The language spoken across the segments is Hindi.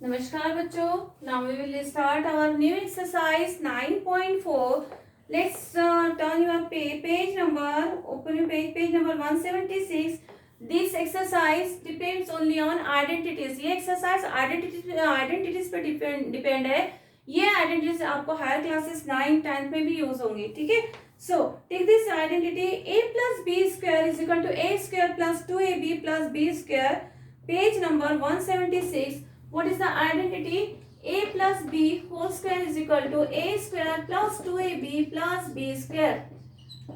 नमस्कार बच्चों. Now we will start our new exercise 9.4. Let's turn your page number. Open your page number 176. This exercise depends only on identities. ये exercise identities पे depend है. ये identities आपको higher classes 9, 10 में भी use होंगी. ठीक है. So take this identity. A plus B square is equal to A square plus 2AB plus B square. Page number 176. What is the identity? A plus B whole square is equal to A square plus 2AB plus B square.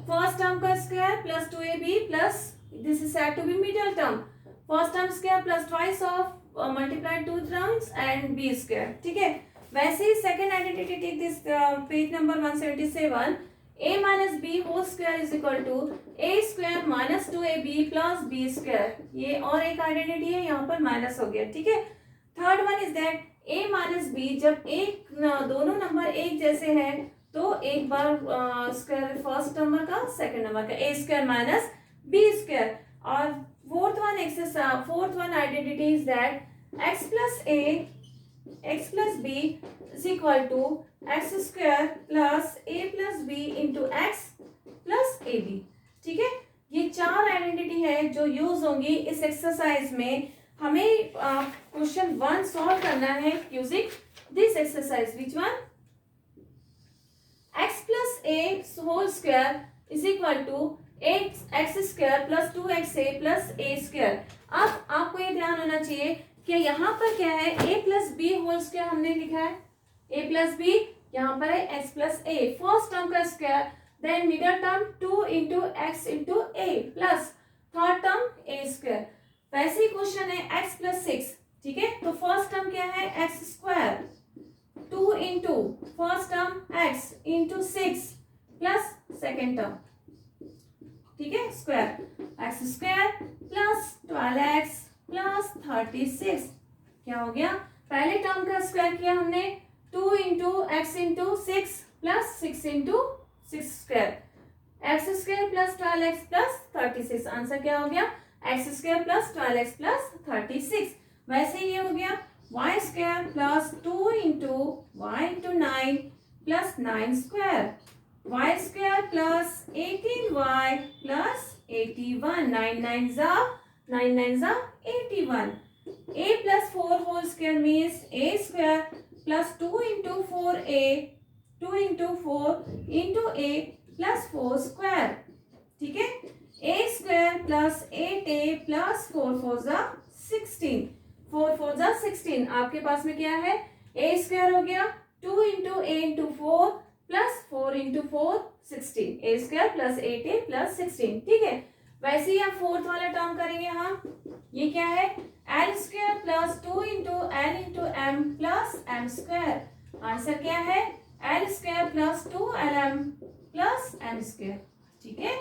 First term का square plus 2AB plus this is said to be middle term. First term square plus twice of multiply two terms and B square. ठीक है. वैसे ही second identity take this page number 177. A minus B whole square is equal to A square minus 2AB plus B square. ये और एक identity है, यहाँ पर minus हो गया. ठीक है. Third one is that a minus b. जब एक दोनों नंबर एक जैसे हैं तो एक बार स्क्वायर फर्स्ट नंबर का सेकंड नंबर का a square minus b square. और fourth one identity is that x plus b is equal to x square plus a plus b into x plus a b. ठीक है. ये चार आइडेंटिटी है जो यूज होंगी इस एक्सरसाइज में. हमें क्वेश्चन 1 सॉल्व करना है using this exercise. Which one? x plus a whole square is equal to x square plus 2xa plus a square. अब आपको ये ध्यान होना चाहिए कि यहाँ पर क्या है, a plus b whole square हमने लिखा है. a प्लस बी यहाँ पर है x plus a first term का square, then middle term 2 into x into a plus third term a square. वैसे ही क्वेश्चन है x प्लस 6. ठीक है. तो फर्स्ट टर्म क्या है, x square 2 into first term x into 6 plus second term. ठीक है. Square x square plus 12x plus 36. क्या हो गया, पहले टर्म का स्क्वायर किया हमने 2 into x into 6 plus 6 into 6 square. X square plus 12x plus 36. Answer क्या हो गया, x square plus 12x plus 36. वैसे ये हो गया y square plus 2 into y into 9 plus 9 square. Y square plus 18y plus 81. 9 9 जा 81. a plus 4 whole square means a square plus 2 into 4a 2 into 4 into a plus 4 square. ठीक है. a square plus 8a plus 4 4 जा 16. 4 4 जा 16. आपके पास में क्या है, a स्क्वायर हो गया 2 into a into 4 plus 4 into 4 16. a square plus 8a plus 16. ठीक है. वैसे ही आप फोर्थ वाला टर्म करेंगे हम. ये क्या है, l square plus 2 into l into m plus m square. Answer क्या है, l square plus 2lm plus m square. ठीक है.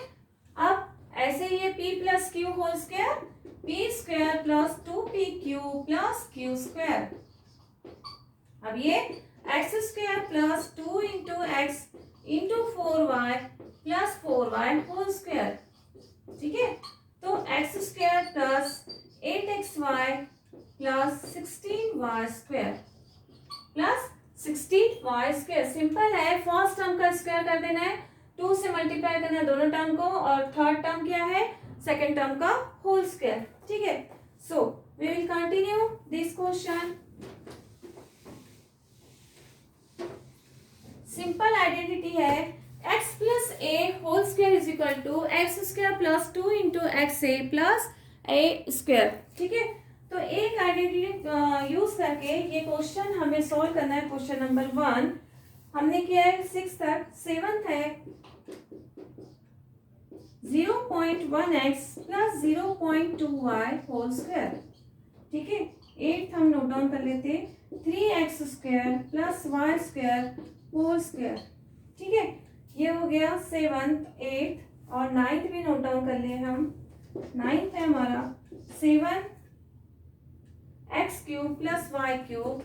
अब ऐसे ये p plus q whole square p square plus 2pq plus q square. अब ये x square plus 2 into x into 4y plus 4y whole square. ठीक है. तो x square plus 8xy plus 16y square plus 16y square. Simple है. फर्स्ट टर्म का स्क्वायर कर देना है, 2 से मल्टीप्लाई करना है दोनों टर्म को, और थर्ड टर्म क्या है, सेकेंड टर्म का होल स्क्वायर. ठीक है. So we will continue this question. Simple identity है x plus a whole square is equal to x square plus 2 into x a plus a square. ठीक है. तो एक आइडेंटिटी यूज करके ये क्वेश्चन हमें सॉल्व करना है. क्वेश्चन नंबर 1 हमने किया है 6 तक. 7th है 0.1x plus 0.2y whole square. ठीक है. 8th हम नोट डाउन कर लेते 3x square plus y square whole square. ठीक है. ये हो गया 7th 8th और 9th भी नोट डाउन कर लिए हम. 9th है हमारा 7 x cube plus y cube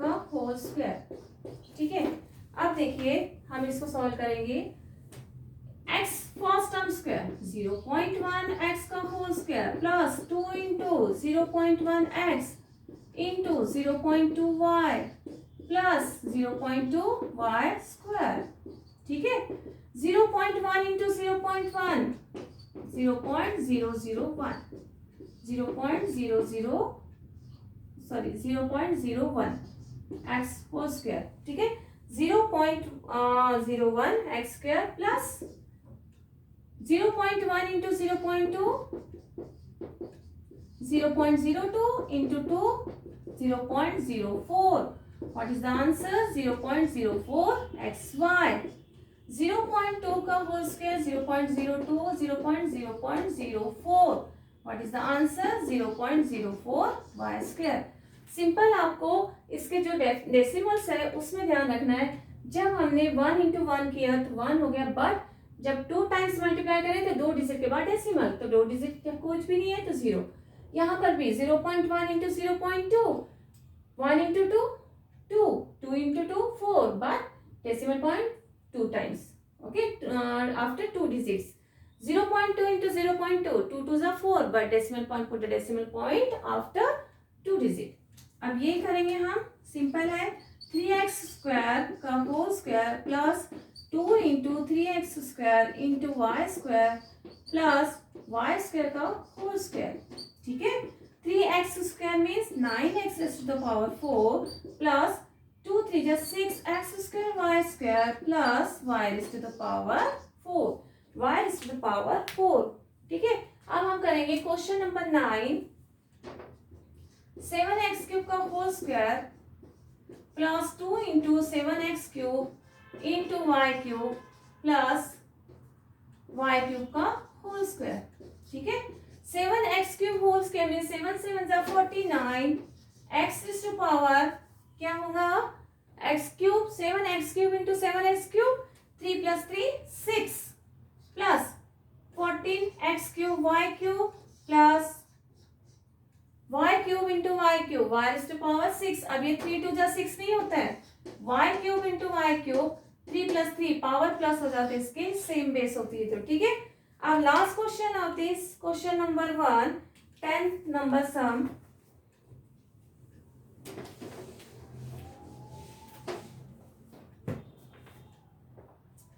का होल स्क्वायर. ठीक है. अब देखिए हम इसको सॉल्व करेंगे. x first term square 0.1 x का whole square plus 2 into 0.1 x into 0.2y plus 0.2y square, ठीक है। 0.1 इंटू 0.1 0.001 0.01 एक्स होल स्क्वायर, ठीक है। 0.01 x square plus 0.1 into 0.2 0.02 into 2 0.04. What is the answer? 0.04 xy. 0.2 का whole square 0.02 0.04. What is the answer? 0.04 y square. Simple आपको इसके जो डेसिमल्स है उसमें ध्यान रखना है। जब हमने 1 into 1 किया तो 1 हो गया, बट जब 2 टाइम्स मल्टीप्लाई करें तो 2 डिजिट के बाद डेसिमल, तो 2 डिजिट कुछ भी नहीं है तो 0। यहाँ पर भी 0.1 into 0.2 1 into 2 2 2 into 2 4, but decimal point 2 times, okay, after 2 digits. 0.2 into 0.2 2 2 is 4, but decimal point put the decimal point after 2 digit. अब ये करेंगे हम, सिंपल है। 3x स्क्वायर का whole square plus 2 into 3x square into y square plus y square का होल स्क्वायर, ठीक है। 3x square means 9x to the power 4 प्लस 2 3 जा 6x square y square plus y to the power 4 y to the power 4, ठीक है। अब हम करेंगे क्वेश्चन नंबर 9। 7x क्यूब का whole square plus 2 into 7x cube into y cube plus y cube का होल स्क्वायर, ठीक है। 7x क्यूब होल स्क्वायर में 7 7 जा 49 x टू पावर क्या होगा x cube 7x cube into 7x cube 3 plus 3 6 plus 14x cube y cube plus y cube into y cube y to power 6। अब ये 3 2 जा 6 नहीं होता है, y cube into y cube 3 plus 3 power plus हो जाते हैं, इसके सेम बेस होती है, तो ठीक है। अब last question of this question number 1 10th number sum.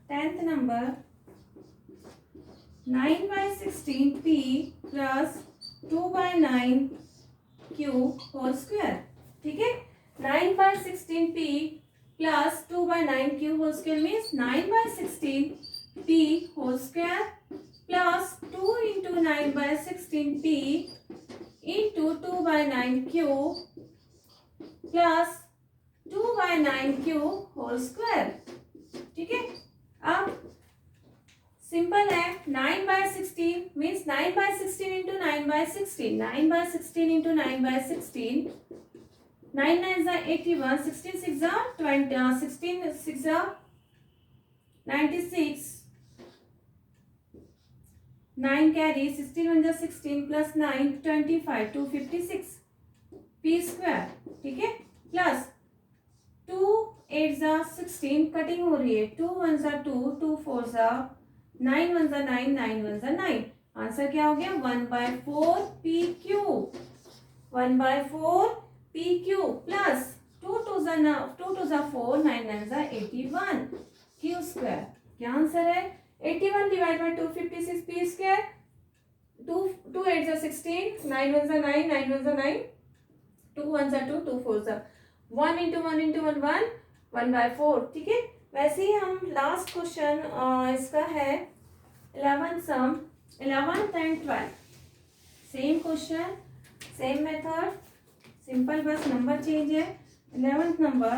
Tenth number 9/16 p plus 2/9 q whole square, ठीक है। 9/16 p plus 2/9 q whole square means 9/16 p whole square plus 2 into 9/16 p into 2/9 q plus 2/9 q whole square, ठीक है। अब सिंपल है, 9/16 मीन्स 9/16 इंटू 9/16 9/16 इंटू 9/16 9 9 जा 81 16 6 जा 20 16 6 जा 96 9 कैरी 16 1 जा 16 प्लस 9 25 256 p स्क्वायर, ठीक है। प्लस 2 8 जा 16 कटिंग हो रही है, 2 1 जा 2 2 4 जा 9 1 जा 9 9 1 जा 9। आंसर क्या हो गया 1/4 p cube 1/4 p cube plus 2 2 जा 4 9 9 जा 81 q स्क्वायर। क्या आंसर है 81 डिवाइड बाय 256 p स्क्वायर। 2 8 जा 16 9 1 जा 9 9 1 जा 9 2 1 जा 2 2 4 जा 1 इंटू 1 इंटू 1 1 1/4, ठीक है। वैसे ही हम लास्ट क्वेश्चन इसका है 11th sum 11th and 12th, same question same method, simple बस नंबर चेंज है। 11th number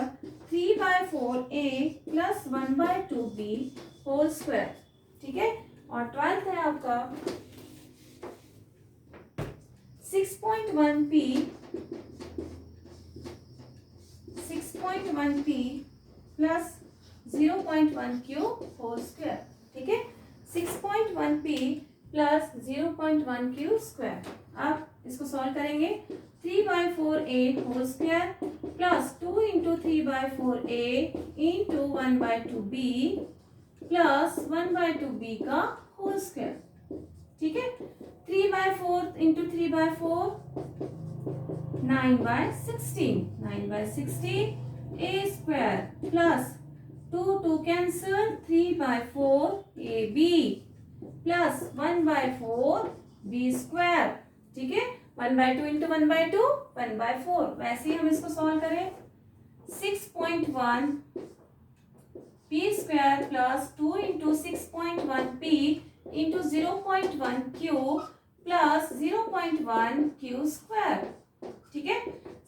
3/4a plus 1/2b whole square, ठीक है। और 12th है आपका 6.1p plus 0.1q whole square, ठीक है। 6.1p plus 0.1q square. अब इसको सॉल्व करेंगे। 3/4a whole square plus 2 into 3/4a into 1/2b plus 1/2b का होल स्क्वायर, ठीक है। 3/4 into 3/4 9/16 a square plus 2 cancel 3/4 ab plus 1/4 b square. ठीक है, 1/2 इंटू 1/2 1/4. वैसे ही हम इसको सॉल्व करें 6.1 p square plus 2 into 6.1 p into 0.1 q plus 0.1 q square. ठीक है,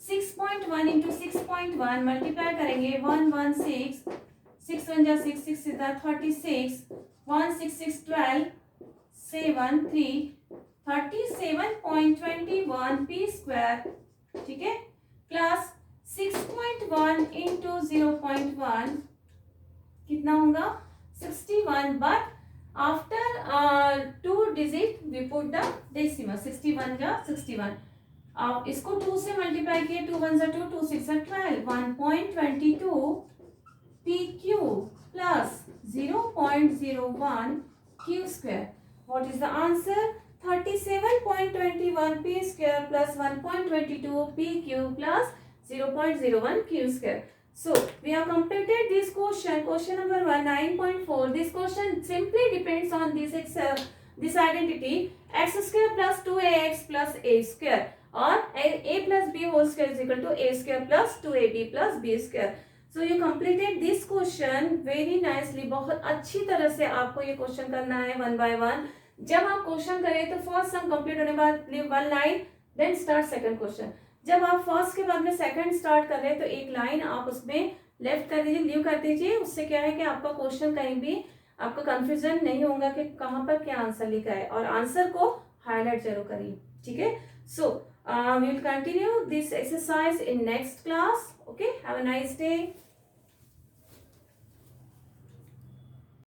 6.1 into 6.1 मल्टीप्लाई करेंगे 116 6 1 जा 6 6 सीधा 36 1 6 6 12 7 3 37.21 p square. ठीक है, प्लस 6.1 into 0.1 कितना होगा 61, but after 2 digit we put the decimal 61 जा 61. आप इसको 2 से मल्टीप्लाई किए 2 1 2 2 6 12 1.22 pq plus 0.01 q square. What is the answer? 37.21 p square plus 1.22 pq plus 0.01 q square. So we have completed this question. Question number 1, 9.4. This question simply depends on this identity x square plus 2ax plus a square, or a plus b whole square is equal to a square plus 2ab plus b square. So you completed this question very nicely. बहुत अच्छी तरह से आपको ये क्वेश्चन करना है 1 by 1. जब आप क्वेश्चन करें तो फर्स्ट सम कंप्लीट होने बाद leave 1 line, then start second question. जब आप फर्स्ट के बाद में सेकंड स्टार्ट कर रहे हैं तो एक लाइन आप उसमें लेफ्ट कर दीजिए, लीव कर दीजिए. उससे क्या है कि आपका क्वेश्चन कहीं भी आपका कंफ्यूजन नहीं होगा कि कहाँ पर क्या आंसर लिखा है, और आंसर को हाईलाइट जरूर करिए. ठीक है, so we will continue this exercise in next class. Okay, have a nice day.